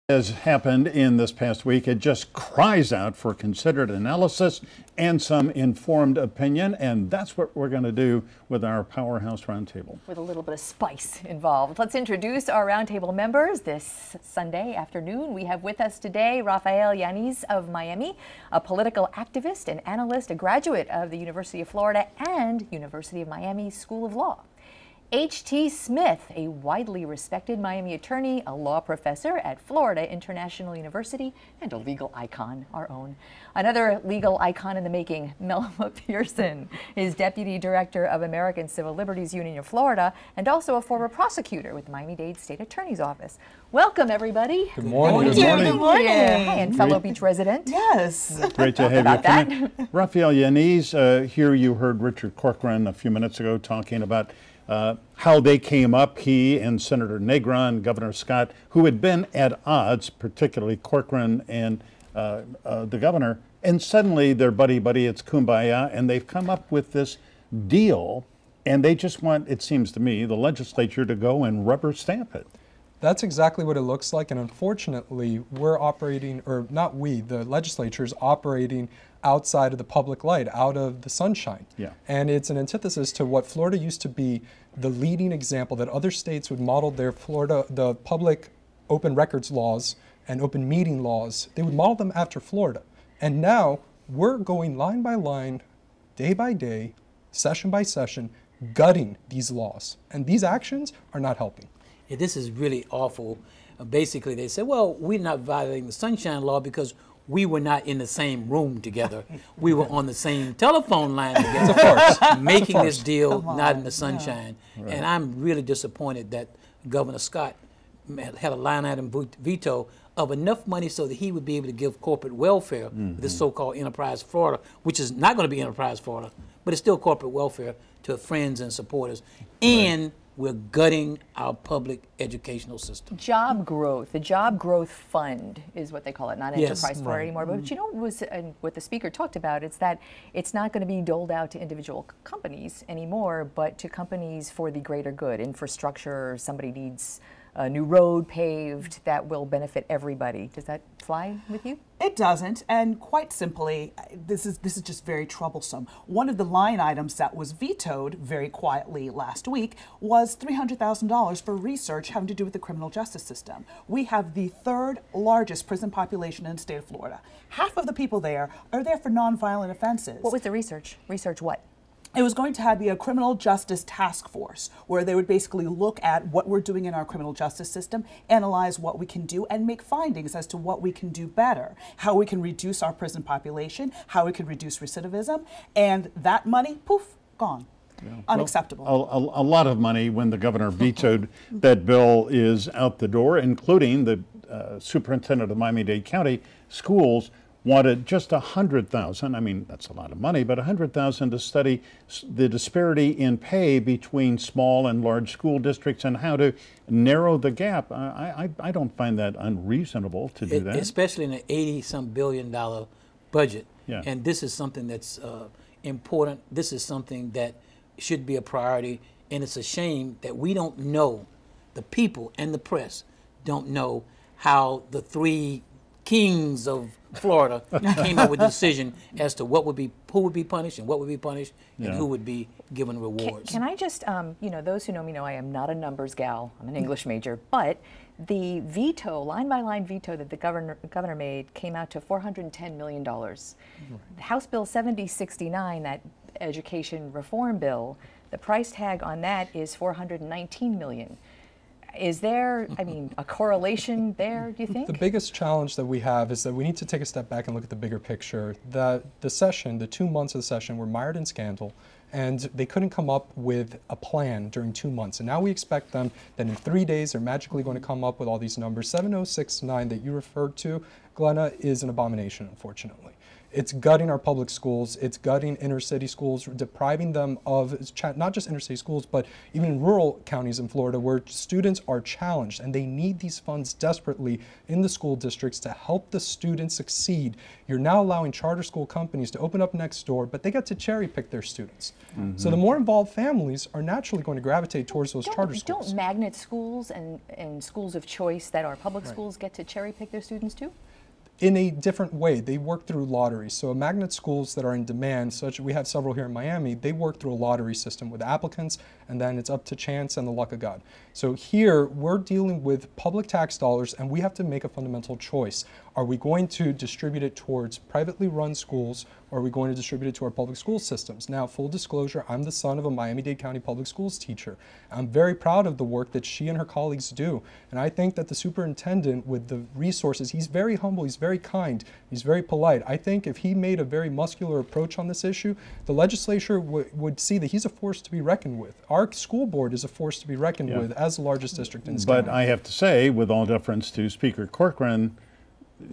Has happened in this past week. It just cries out for considered analysis and some informed opinion, and that's what we're going to do with our Powerhouse Roundtable. With a little bit of spice involved. Let's introduce our Roundtable members this Sunday afternoon. We have with us today Rafael Yanez of Miami, a political activist and analyst, a graduate of the University of Florida and University of Miami School of Law. H.T. Smith, a widely respected Miami attorney, a law professor at Florida International University, and a legal icon, our own. Another legal icon in the making, Melba Pearson, is Deputy Director of American Civil Liberties Union of Florida and also a former prosecutor with Miami-Dade State Attorney's Office. Welcome, everybody. Good morning. Good morning. Good morning. Hi, and fellow beach resident. Yes. Great to have you. Rafael Yanez, here you heard Richard Corcoran a few minutes ago talking about how they came up, he and Senator Negron, Governor Scott, who had been at odds, particularly Corcoran and the governor, and suddenly they're buddy-buddy, it's kumbaya, and they've come up with this deal, and they just want, it seems to me, the legislature to go and rubber stamp it. That's exactly what it looks like, and unfortunately, we're operating, or not we, the legislature is operating outside of the public light, out of the sunshine. Yeah. And it's an antithesis to what Florida used to be the leading example that other states would model their the public open records laws and open meeting laws. They would model them after Florida. And now we're going line by line, day by day, session by session, gutting these laws. And these actions are not helping. Yeah, this is really awful. Basically, they said, well, we're not violating the Sunshine Law because we were not in the same room together. We were on the same telephone line together, of course, making this deal not in the sunshine. Yeah. Right. And I'm really disappointed that Governor Scott had a line item veto of enough money so that he would be able to give corporate welfare, this so-called Enterprise Florida, which is not going to be Enterprise Florida, but it's still corporate welfare to friends and supporters. And we're gutting our public educational system. Job growth, the Job Growth Fund is what they call it, not Enterprise Florida anymore. But you know what the speaker talked about, it's that it's not going to be doled out to individual companies anymore, but to companies for the greater good, infrastructure, somebody needs a new road paved that will benefit everybody. Does that fly with you? It doesn't, and quite simply, this is just very troublesome. One of the line items that was vetoed very quietly last week was $300,000 for research having to do with the criminal justice system. We have the third largest prison population in the state of Florida. Half of the people there are there for nonviolent offenses. What was the research? Research what? It was going to be a criminal justice task force where they would basically look at what we're doing in our criminal justice system, analyze what we can do, and make findings as to what we can do better, how we can reduce our prison population, how we can reduce recidivism, and that money, poof, gone. Yeah. Unacceptable. Well, a lot of money when the governor vetoed that bill is out the door, including the superintendent of Miami-Dade County Schools wanted just $100,000. I mean, that's a lot of money, but $100,000 to study the disparity in pay between small and large school districts and how to narrow the gap. I don't find that unreasonable to do that. Especially in an $80-some billion budget. Yeah. And this is something that's important. This is something that should be a priority. And it's a shame that we don't know, the people and the press don't know how the three kings of Florida came up with a decision as to what would be, who would be punished and what would be punished and who would be given rewards. Can I just, you know, those who know me know I am not a numbers gal. I'm an English major, but the veto, line-by-line veto that the governor made came out to $410 million. House Bill 7069, that education reform bill, the price tag on that is $419 million. Is there, I mean, a correlation there, do you think? The biggest challenge that we have is that we need to take a step back and look at the bigger picture. The session, the 2 months of the session were mired in scandal, and they couldn't come up with a plan during 2 months. And now we expect them that in 3 days they're magically going to come up with all these numbers. 7069 that you referred to, Glenna, is an abomination, unfortunately. It's gutting our public schools. It's gutting inner city schools, depriving them of not just inner city schools, but even in rural counties in Florida where students are challenged and they need these funds desperately in the school districts to help the students succeed. You're now allowing charter school companies to open up next door, but they get to cherry pick their students. So the more involved families are naturally going to gravitate towards those charter schools. Don't magnet schools and schools of choice that are public schools get to cherry pick their students too? In a different way. They work through lotteries. So magnet schools that are in demand, such we have several here in Miami, they work through a lottery system with applicants, and then it's up to chance and the luck of God. So here we're dealing with public tax dollars, and we have to make a fundamental choice. Are we going to distribute it towards privately run schools, or are we going to distribute it to our public school systems? Now, full disclosure, I'm the son of a Miami-Dade County public schools teacher. I'm very proud of the work that she and her colleagues do, and I think that the superintendent, with the resources, he's very humble, he's very kind, he's very polite. I think if he made a very muscular approach on this issue, the legislature would see that he's a force to be reckoned with. Our school board is a force to be reckoned with as the largest district in this county. But I have to say, with all deference to Speaker Corcoran,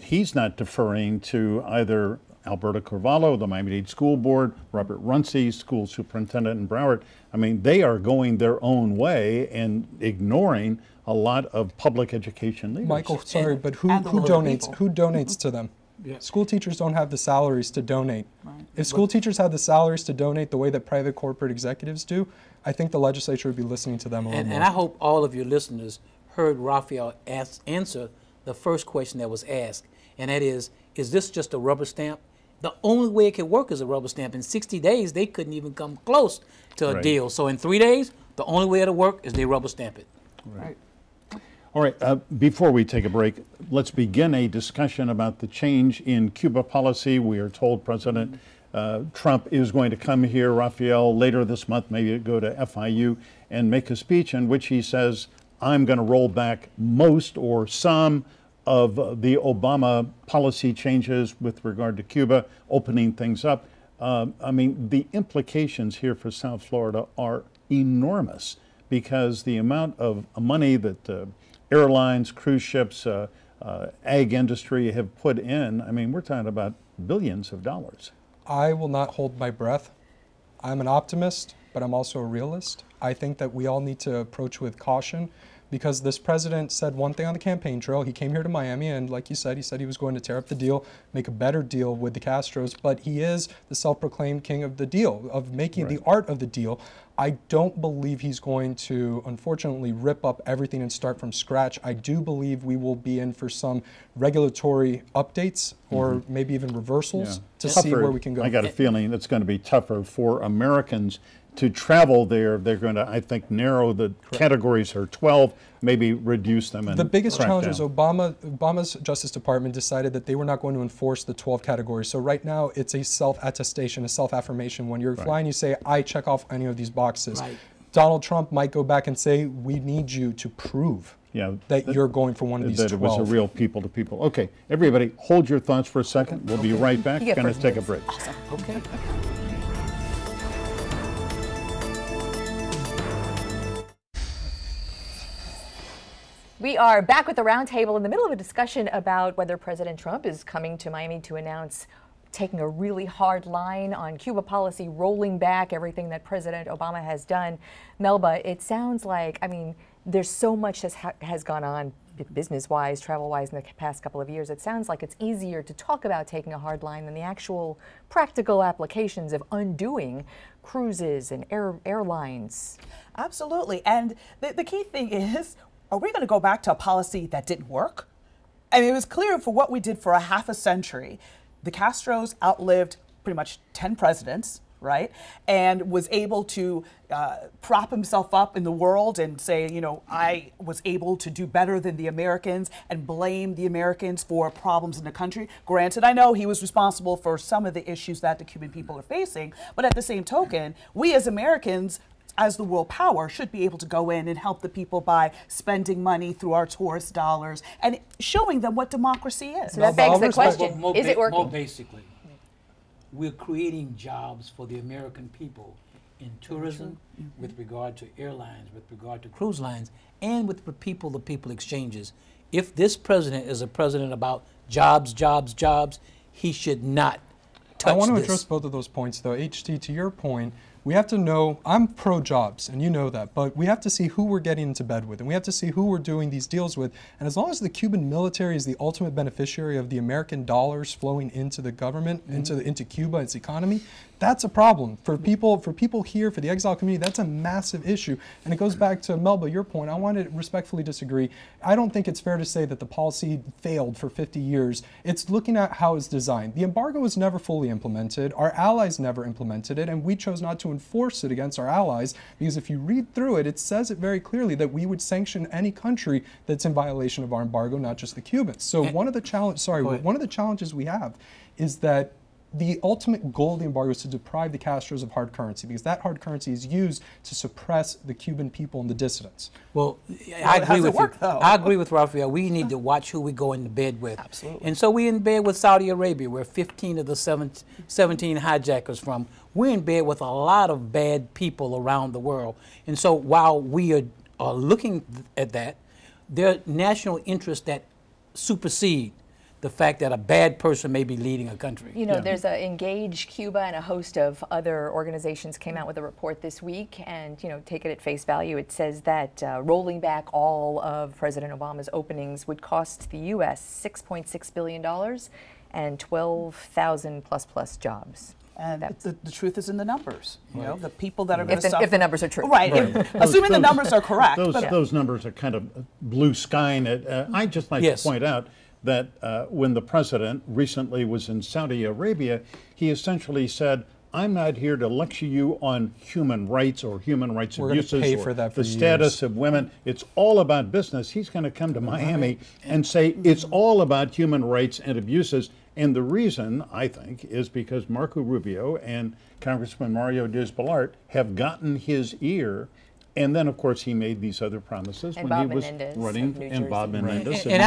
he's not deferring to either Alberto Carvalho, the Miami-Dade School Board, Robert Runcie, school superintendent in Broward. I mean, they are going their own way and ignoring a lot of public education leaders. Michael, sorry, but who donates to them? Yeah. School teachers don't have the salaries to donate. Right. If school teachers had the salaries to donate the way that private corporate executives do, I think the legislature would be listening to them a little more. And I hope all of your listeners heard Raphael answer the first question that was asked, and that is this just a rubber stamp? The only way it could work is a rubber stamp. In 60 days, they couldn't even come close to a deal. So in 3 days, the only way it'll work is they rubber stamp it. Right. All right, before we take a break, let's begin a discussion about the change in Cuba policy. We are told President Trump is going to come here, Raphael, later this month, maybe go to FIU, and make a speech in which he says, I'm going to roll back most or some of the Obama policy changes with regard to Cuba, opening things up. I mean, the implications here for South Florida are enormous because the amount of money that airlines, cruise ships, ag industry have put in, I mean, we're talking about billions of dollars. I will not hold my breath. I'm an optimist, but I'm also a realist. I think that we all need to approach with caution because this president said one thing on the campaign trail. He came here to Miami and like you said, he said he was going to tear up the deal, make a better deal with the Castros, but he is the self-proclaimed king of the deal, of making the art of the deal. I don't believe he's going to, unfortunately, rip up everything and start from scratch. I do believe we will be in for some regulatory updates or maybe even reversals to see where we can go. I got a feeling it's going to be tougher for Americans to travel there. They're going to, I think, narrow the categories or 12, maybe reduce them. And the biggest challenge is Obama's Justice Department decided that they were not going to enforce the 12 categories. So right now it's a self-attestation, a self-affirmation. When you're flying, you say, I check off any of these boxes. Donald Trump might go back and say, we need you to prove that you're going for one of these 12. That it was a real people-to-people. Okay, everybody, hold your thoughts for a second. We'll be right back. Going to take a break. Awesome. Okay. We are back with the roundtable in the middle of a discussion about whether President Trump is coming to Miami to announce taking a really hard line on Cuba policy, rolling back everything that President Obama has done. Melba, it sounds like, I mean, there's so much that has gone on business-wise, travel-wise in the past couple of years. It sounds like it's easier to talk about taking a hard line than the actual practical applications of undoing cruises and airlines. Absolutely. And the key thing is, are we going to go back to a policy that didn't work? I mean, it was clear for what we did for a half a century. The Castros outlived pretty much 10 presidents, right? And was able to prop himself up in the world and say, you know, I was able to do better than the Americans and blame the Americans for problems in the country. Granted, I know he was responsible for some of the issues that the Cuban people are facing, but at the same token, we as Americans, as the world power, should be able to go in and help the people by spending money through our tourist dollars and showing them what democracy is. So that begs the question, is it working? More basically, we're creating jobs for the American people in tourism, with regard to airlines, with regard to cruise lines, and with the people exchanges. If this president is a president about jobs, jobs, jobs, he should not I want to this. address both of those points, though. HT, to your point, we have to know, I'm pro-jobs, and you know that, but we have to see who we're getting into bed with, and we have to see who we're doing these deals with. And as long as the Cuban military is the ultimate beneficiary of the American dollars flowing into the government, into Cuba, its economy, that's a problem. For people here, for the exile community, that's a massive issue. And it goes back to, Melba, your point. I want to respectfully disagree. I don't think it's fair to say that the policy failed for 50 years. It's looking at how it's designed. The embargo was never fully implemented. Our allies never implemented it, and we chose not to enforce it against our allies, because if you read through it, it says it very clearly that we would sanction any country that's in violation of our embargo, not just the Cubans. So one of the challenges we have is that the ultimate goal of the embargo is to deprive the Castros of hard currency, because that hard currency is used to suppress the Cuban people and the dissidents. Well, I agree with you. I agree with Raphael. We need to watch who we go into bed with. Absolutely. And so we're in bed with Saudi Arabia, where 15 of the 17 hijackers from. We're in bed with a lot of bad people around the world. And so while we are looking at that, there are national interests that supersede the fact that a bad person may be leading a country. You know, there's a Engage Cuba and a host of other organizations came out with a report this week, and, you know, take it at face value. It says that rolling back all of President Obama's openings would cost the U.S. $6.6 billion and 12,000 plus jobs. And the truth is in the numbers. You know, the people that are going to suffer. If the numbers are true. Right. Assuming the numbers are correct. Those numbers are kind of blue sky. I'd just like to point out that when the president recently was in Saudi Arabia, he essentially said, I'm not here to lecture you on human rights or human rights abuses or the status of women. It's all about business. He's going to come to Miami and say it's all about human rights and abuses. And the reason, I think, is because Marco Rubio and Congressman Mario Diaz-Balart have gotten his ear. And then, of course, he made these other promises and when Bob he was Menendez running, and Bob Menendez. And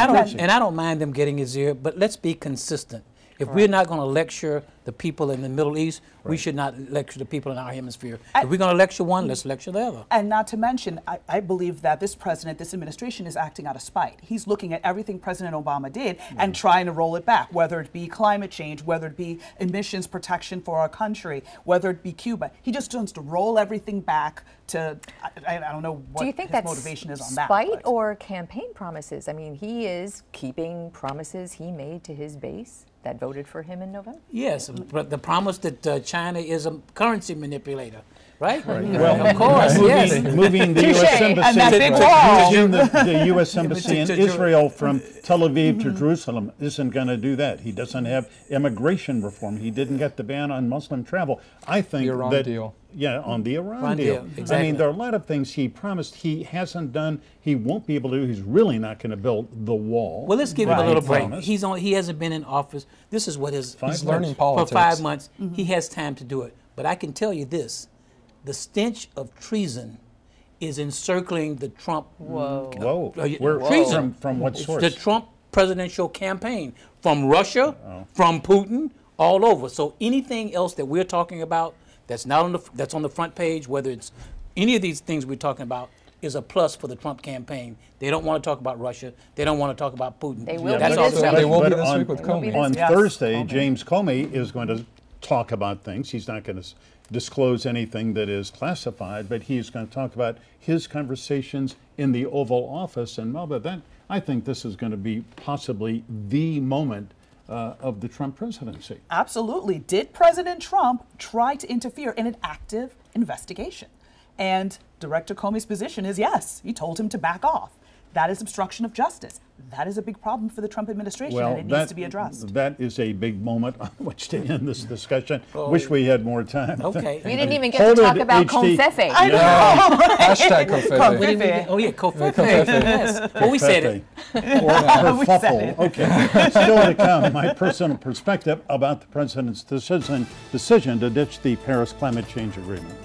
I don't mind them getting his ear, but let's be consistent. If we're not going to lecture the people in the Middle East, we should not lecture the people in our hemisphere. If we're going to lecture one, let's lecture the other. And not to mention, I believe that this president, this administration is acting out of spite. He's looking at everything President Obama did and trying to roll it back, whether it be climate change, whether it be emissions protection for our country, whether it be Cuba. He just wants to roll everything back to, I don't know what his motivation is on that. Do you think that's spite or campaign promises? I mean, he is keeping promises he made to his base that voted for him in November? Yes, but the promise that China is a currency manipulator, right? Well, of course, moving the U.S. Embassy, the U.S. Embassy in Israel from Tel Aviv to Jerusalem isn't going to do that. He doesn't have immigration reform. He didn't get the ban on Muslim travel. I think the Iran deal. Yeah, on the Iran deal. Exactly. I mean, there are a lot of things he promised he hasn't done. He won't be able to. He's really not going to build the wall. Well, let's give him a little break. He hasn't been in office. This is what he's learning politics. For 5 months. He has time to do it. But I can tell you this: the stench of treason is encircling the Trump. Treason from what source? The Trump presidential campaign, from Russia, from Putin, all over. So anything else that we're talking about that's not on the front page, whether it's any of these things we're talking about, is a plus for the Trump campaign. They don't want to talk about Russia. They don't want to talk about Putin. They will That's be this week. They will be this week with Comey. On Thursday, James Comey is going to talk about things. He's not going to disclose anything that is classified, but he's going to talk about his conversations in the Oval Office. And Melba, I think this is going to be possibly the moment of the Trump presidency. Absolutely. Did President Trump try to interfere in an active investigation? And Director Comey's position is yes. He told him to back off. That is obstruction of justice. That is a big problem for the Trump administration, and it needs to be addressed. That is a big moment on which to end this discussion. Wish we had more time. Okay. We didn't even get to talk about Confefe. I know. Hashtag Confefe. Oh, yeah, Confefe. Yes. Well, we said it. Or kerfuffle. Okay. Still to come, my personal perspective about the president's decision to ditch the Paris Climate Change Agreement.